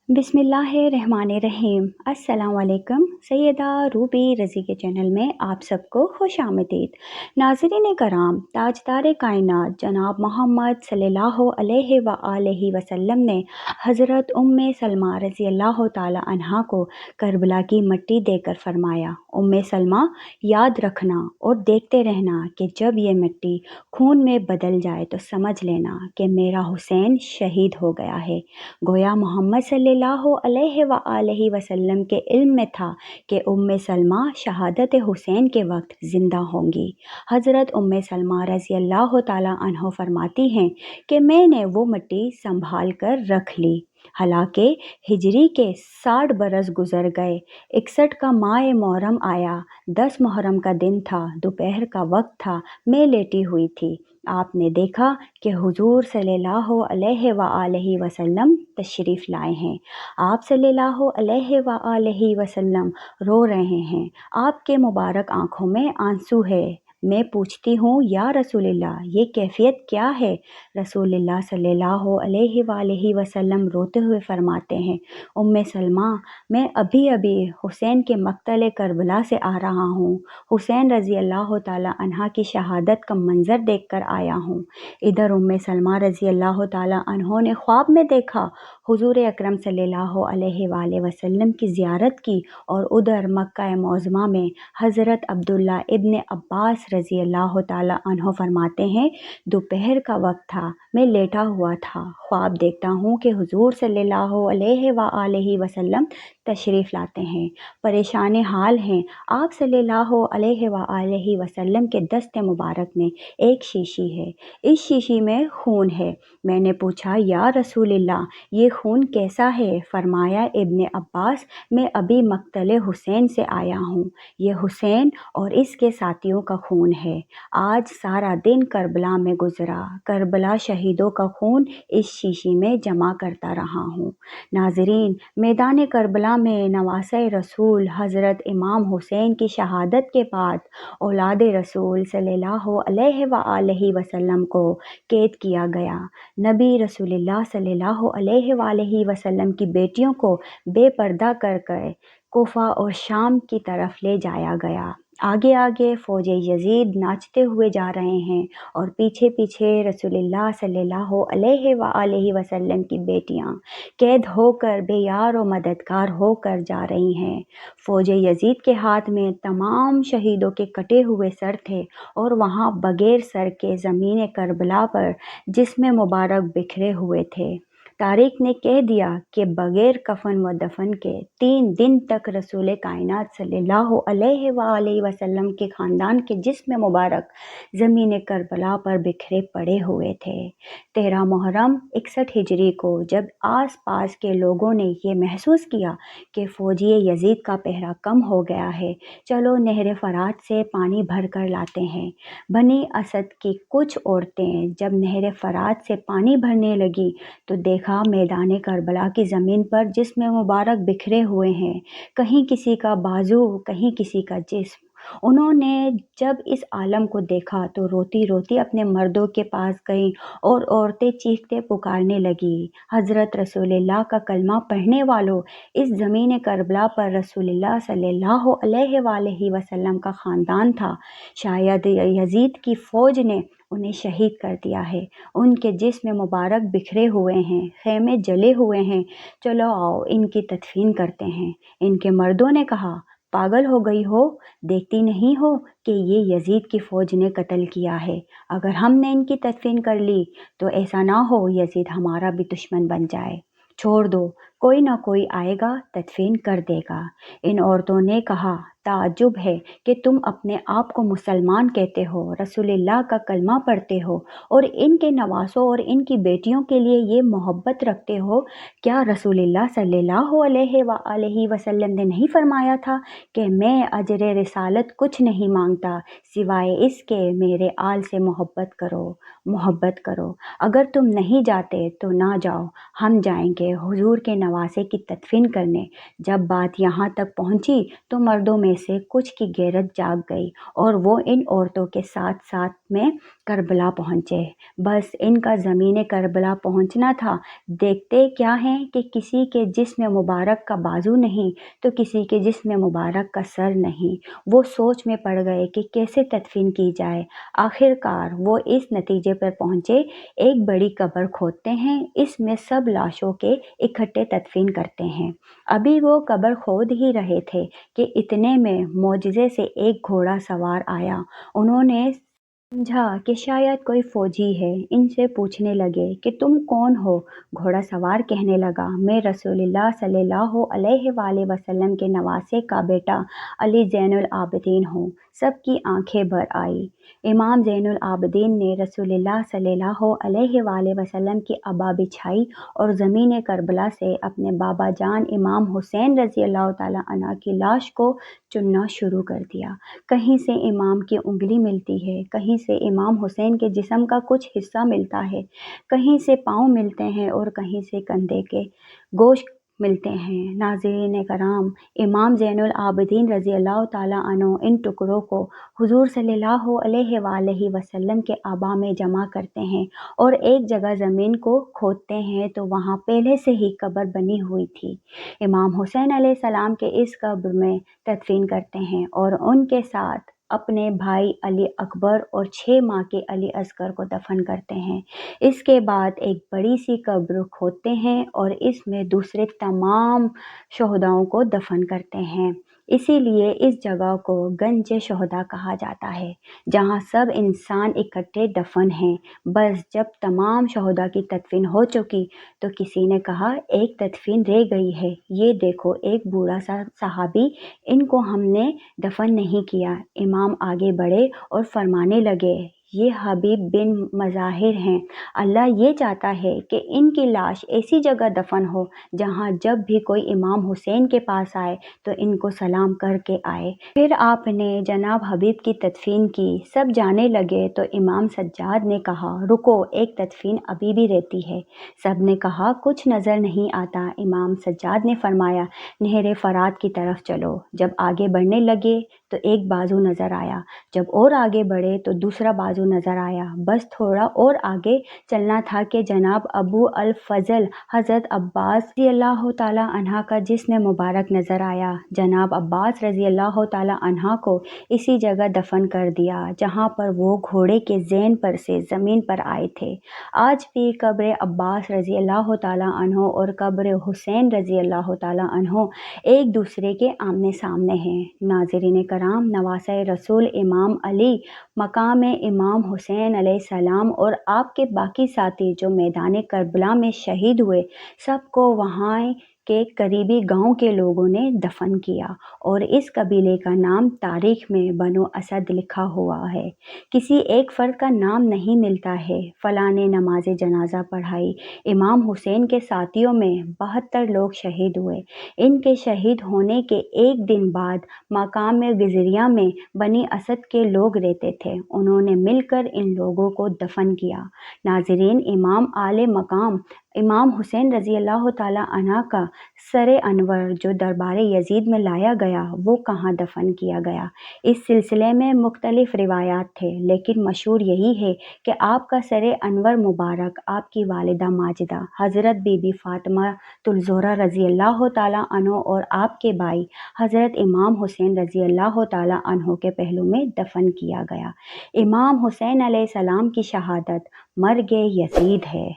बिस्मिल्लाहिर्रहमानिर्रहीम। अस्सलाम वालेकुम। सैयदा रूबी रज़ी के चैनल में आप सबको खुश आमदीद। नाज़रीन कराम, ताजदार कायनात जनाब मोहम्मद सल्लल्लाहु अलैहि व आलिहि वसल्लम ने हज़रत उम्मे सलमा रज़ी अल्लाह ताला अन्हा को करबला की मिट्टी देकर फरमाया, उम्मे सलमा, याद रखना और देखते रहना कि जब ये मिट्टी खून में बदल जाए तो समझ लेना कि मेरा हुसैन शहीद हो गया है। गोया मोहम्मद सल्लल्लाहु अलैहि व आलिहि वसल्लम के इल्म में था कि उम्मे सलमा शहादत हुसैन के वक्त ज़िंदा होंगी। हज़रत उम्मे सलमा रज़ी अल्लाह ताला अन्हा फरमाती हैं कि मैंने वो मिट्टी संभाल कर रख ली। हालांकि हिजरी के 60 बरस गुजर गए। 61 का माह मुहर्रम आया। 10 मुहर्रम का दिन था। दोपहर का वक्त था। मैं लेटी हुई थी। आपने देखा कि हुजूर सल्लल्लाहु अलैहि व आलिहि वसल्लम तशरीफ़ लाए हैं। आप सल्लल्लाहु अलैहि व आलिहि वसल्लम रो रहे हैं। आपके मुबारक आँखों में आंसू है। मैं पूछती हूँ, या रसूलल्लाह, ये कैफियत क्या है? रसूलल्लाह सल्लल्लाहु अलैहि व आलिहि वसल्लम रोते हुए फरमाते हैं, उम्मे सलमा, मैं अभी अभी हुसैन के मक्तल करबला से आ रहा हूँ। हुसैन रज़ी अल्लाह ताला अन्हा की शहादत का मंज़र देखकर आया हूँ। इधर उम्मे सलमा रज़ी अल्लाह ताला अन्हा ने ख्वाब में देखा हुजूर अकरम सल्लल्लाहु अलैहि वसल्लम की ज़ियारत की, और उधर मक्का मुअज़्ज़मा में हज़रत अब्दुल्ला इब्न अब्बास रज़ी अल्लाह ताला अन्हु फरमाते हैं, दोपहर का वक्त था, मैं लेटा हुआ था, ख्वाब देखता हूँ कि हुजूर सल्लल्लाहु अलैहि व आलिहि वसल्लम तशरीफ़ लाते हैं, परेशान हाल हैं। आप सल्लल्लाहु अलैहि व आलिहि वसल्लम के दस्ते मुबारक में एक शीशी है, इस शीशी में खून है। मैंने पूछा, या रसूलल्लाह, ये खून कैसा है? फरमाया, इब्न अब्बास, मैं अभी मक्तले हुसैन से आया हूँ। ये हुसैन और इसके साथियों का खून है। आज सारा दिन करबला में गुजरा। करबला शहीदों का खून इस शीशी में जमा करता रहा हूँ। नाजरीन, मैदान करबला में नवासे रसूल हज़रत इमाम हुसैन की शहादत के बाद औलाद रसूल सल्लल्लाहु अलैहि व आलिहि वसल्लम को कैद किया गया। नबी रसूलुल्लाह सल्लल्लाहु अलैहि व आलिहि वसल्लम की बेटियों को बेपर्दा कर कोफा और शाम की तरफ ले जाया गया। आगे आगे फ़ौज यजीद नाचते हुए जा रहे हैं और पीछे पीछे रसूलुल्लाह सल्लल्लाहु अलैहि व आलिहि वसल्लम की बेटियां कैद होकर बेयार और मददगार होकर जा रही हैं। फ़ौज यजीद के हाथ में तमाम शहीदों के कटे हुए सर थे और वहाँ बगैर सर के ज़मीन करबला पर जिस्म मुबारक बिखरे हुए थे। तारीख ने कह दिया कि बगैर कफन व दफन के 3 दिन तक रसूल कायनात सल्लल्लाहु अलैहि व आलिहि वसल्लम के ख़ानदान के जिस्म मुबारक ज़मीन करबला पर बिखरे पड़े हुए थे। 13 मुहर्रम 61 हिजरी को जब आस पास के लोगों ने ये महसूस किया कि फ़ौजी यजीद का पहरा कम हो गया है, चलो नहर फरात से पानी भर कर लाते हैं। बनी असद की कुछ औरतें जब नहर फरात से पानी भरने लगी तो देखा मैदान करबला की ज़मीन पर जिस्म मुबारक बिखरे हुए हैं, कहीं किसी का बाजू, कहीं किसी का जिस्म। उन्होंने जब इस आलम को देखा तो रोती रोती अपने मर्दों के पास गईं और औरतें चीखते पुकारने लगी, हज़रत रसूलुल्लाह का कलमा पढ़ने वालों, इस ज़मीन करबला पर रसूलुल्लाह सल्लल्लाहु अलैहि वसल्लम का ख़ानदान था। शायद यजीद की फ़ौज ने उन्हें शहीद कर दिया है। उनके जिस्म मुबारक बिखरे हुए हैं, खेमे जले हुए हैं, चलो आओ इनकी तदफीन करते हैं। इनके मर्दों ने कहा, पागल हो गई हो, देखती नहीं हो कि ये यजीद की फ़ौज ने कत्ल किया है। अगर हमने इनकी तदफीन कर ली तो ऐसा ना हो यजीद हमारा भी दुश्मन बन जाए। छोड़ दो, कोई ना कोई आएगा तदफीन कर देगा। इन औरतों ने कहा, ताज्जुब है कि तुम अपने आप को मुसलमान कहते हो, रसूलुल्लाह का कलमा पढ़ते हो और इनके नवासों और इनकी बेटियों के लिए ये मोहब्बत रखते हो। क्या रसूलुल्लाह सल्लल्लाहु अलैहि व आलिहि वसल्लम ने नहीं फरमाया था कि मैं अजर रिसालत कुछ नहीं मांगता सिवाय इसके मेरे आल से मोहब्बत करो। अगर तुम नहीं जाते तो ना जाओ, हम जाएंगे हुजूर के नवासे की तदफीन करने। जब बात यहाँ तक पहुँची तो मर्दों में से कुछ की गैरत जाग गई और वो इन औरतों के साथ साथ में करबला पहुँचे। बस इनका ज़मीन करबला पहुँचना था। देखते क्या हैं कि किसी के जिस्म मुबारक का बाजू नहीं तो किसी के जिस्म मुबारक का सर नहीं। वो सोच में पड़ गए कि कैसे तदफीन की जाए। आखिरकार वो इस नतीजे पर पहुँचे, एक बड़ी कब्र खोदते हैं, इसमें सब लाशों के इकट्ठे तदफीन करते हैं। अभी वो कब्र खोद ही रहे थे कि इतने में मौजज़े से एक घोड़ा सवार आया। उन्होंने समझा कि शायद कोई फौजी है। इनसे पूछने लगे कि तुम कौन हो? घोड़ा सवार कहने लगा, मैं रसूलुल्लाह सल्लल्लाहु अलैहि वसल्लम के नवासे का बेटा अली ज़ैनुल आबिदीन हूँ। सबकी आंखें भर आई। इमाम ज़ैनुल आबिदीन ने रसूलुल्लाह सल्लल्लाहु अलैहि वसल्लम की अबा बिछाई और ज़मीन करबला से अपने बाबा जान इमाम हुसैन रज़ी अल्लाह ताला अन्हा की लाश को चुनना शुरू कर दिया। कहीं से इमाम की उंगली मिलती है, कहीं से इमाम हुसैन के जिस्म का कुछ हिस्सा मिलता है, कहीं से पाँव मिलते हैं और कहीं से कंधे के गोश्त मिलते हैं। नाज़रीन कराम, इमाम ज़ैनुल आबिदीन रज़ी अल्लाह ताला अन्हु इन टुकड़ों को हुज़ूर सल्लल्लाहु अलैहि वसल्लम के आबा में जमा करते हैं और एक जगह ज़मीन को खोदते हैं तो वहाँ पहले से ही कब्र बनी हुई थी। इमाम हुसैन अलैहिस्सलाम के इस कब्र में तदफीन करते हैं और उनके साथ अपने भाई अली अकबर और 6 माह के अली असगर को दफन करते हैं। इसके बाद एक बड़ी सी कब्र खोदते हैं और इसमें दूसरे तमाम शहदाओं को दफन करते हैं। इसीलिए इस जगह को गंज शहदा कहा जाता है, जहाँ सब इंसान इकट्ठे दफन हैं। बस जब तमाम शहदा की तदफीन हो चुकी तो किसी ने कहा, एक तदफीन रह गई है, ये देखो एक बूढ़ा सा सहाबी, इनको हमने दफन नहीं किया। इमाम आगे बढ़े और फरमाने लगे, ये हबीब बिन मज़ाहिर हैं। अल्लाह ये चाहता है कि इनकी लाश ऐसी जगह दफन हो जहाँ जब भी कोई इमाम हुसैन के पास आए तो इनको सलाम करके आए। फिर आपने जनाब हबीब की तदफीन की। सब जाने लगे तो इमाम सज्जाद ने कहा, रुको, एक तदफीन अभी भी रहती है। सब ने कहा, कुछ नज़र नहीं आता। इमाम सज्जाद ने फरमाया, नहर फरात की तरफ चलो। जब आगे बढ़ने लगे तो एक बाजू नज़र आया, जब और आगे बढ़े तो दूसरा बाजू नज़र आया। बस थोड़ा और आगे चलना था कि जनाब अबू अल फजल हज़रत अब्बास रज़ी अल्लाह ताला अन्हा का जिस्म मुबारक नज़र आया। जनाब अब्बास रज़ी अल्लाह ताला अन्हा को इसी जगह दफन कर दिया जहाँ पर वो घोड़े के ज़ैन पर से ज़मीन पर आए थे। आज भी कब्र अब्बास रज़ी अल्लाह ताला अन्हो और कब्र हुसैन रज़ी अल्लाह ताला अन्हो एक दूसरे के आमने सामने हैं। नाज़रीन कराम, नवासे रसूल इमाम अली, मकाम इमाम हुसैन अलैहिस्सलाम और आपके बाकी साथी जो मैदान करबला में शहीद हुए, सबको वहाँ के करीबी गांव के लोगों ने दफन किया और इस कबीले का नाम तारीख में बनो असद लिखा हुआ है। किसी एक फ़र्द का नाम नहीं मिलता है। फ़लाँ ने नमाज जनाजा पढ़ाई। इमाम हुसैन के साथियों में 72 लोग शहीद हुए। इनके शहीद होने के एक दिन बाद मकाम गिजरिया में बनी असद के लोग रहते थे। उन्होंने मिलकर इन लोगों को दफन किया। नाज़रीन, इमाम आले मकाम इमाम हुसैन रज़ी अल्लाह ताला अन्हा का सरे अनवर जो दरबार यजीद में लाया गया, वो कहाँ दफन किया गया? इस सिलसिले में मुख्तलिफ रिवायात थे, लेकिन मशहूर यही है कि आपका सरे अनवर मुबारक आपकी वालिदा माजिदा हज़रत बीबी फ़ातिमा तुल ज़ोहरा रज़ी अल्लाह ताला अन्हो और आपके भाई हज़रत इमाम हुसैन रज़ी अल्लाह ताला अन्हो के पहलू में दफन किया गया। इमाम हुसैन अलैहिस्सलाम की शहादत मर्ग यजीद है।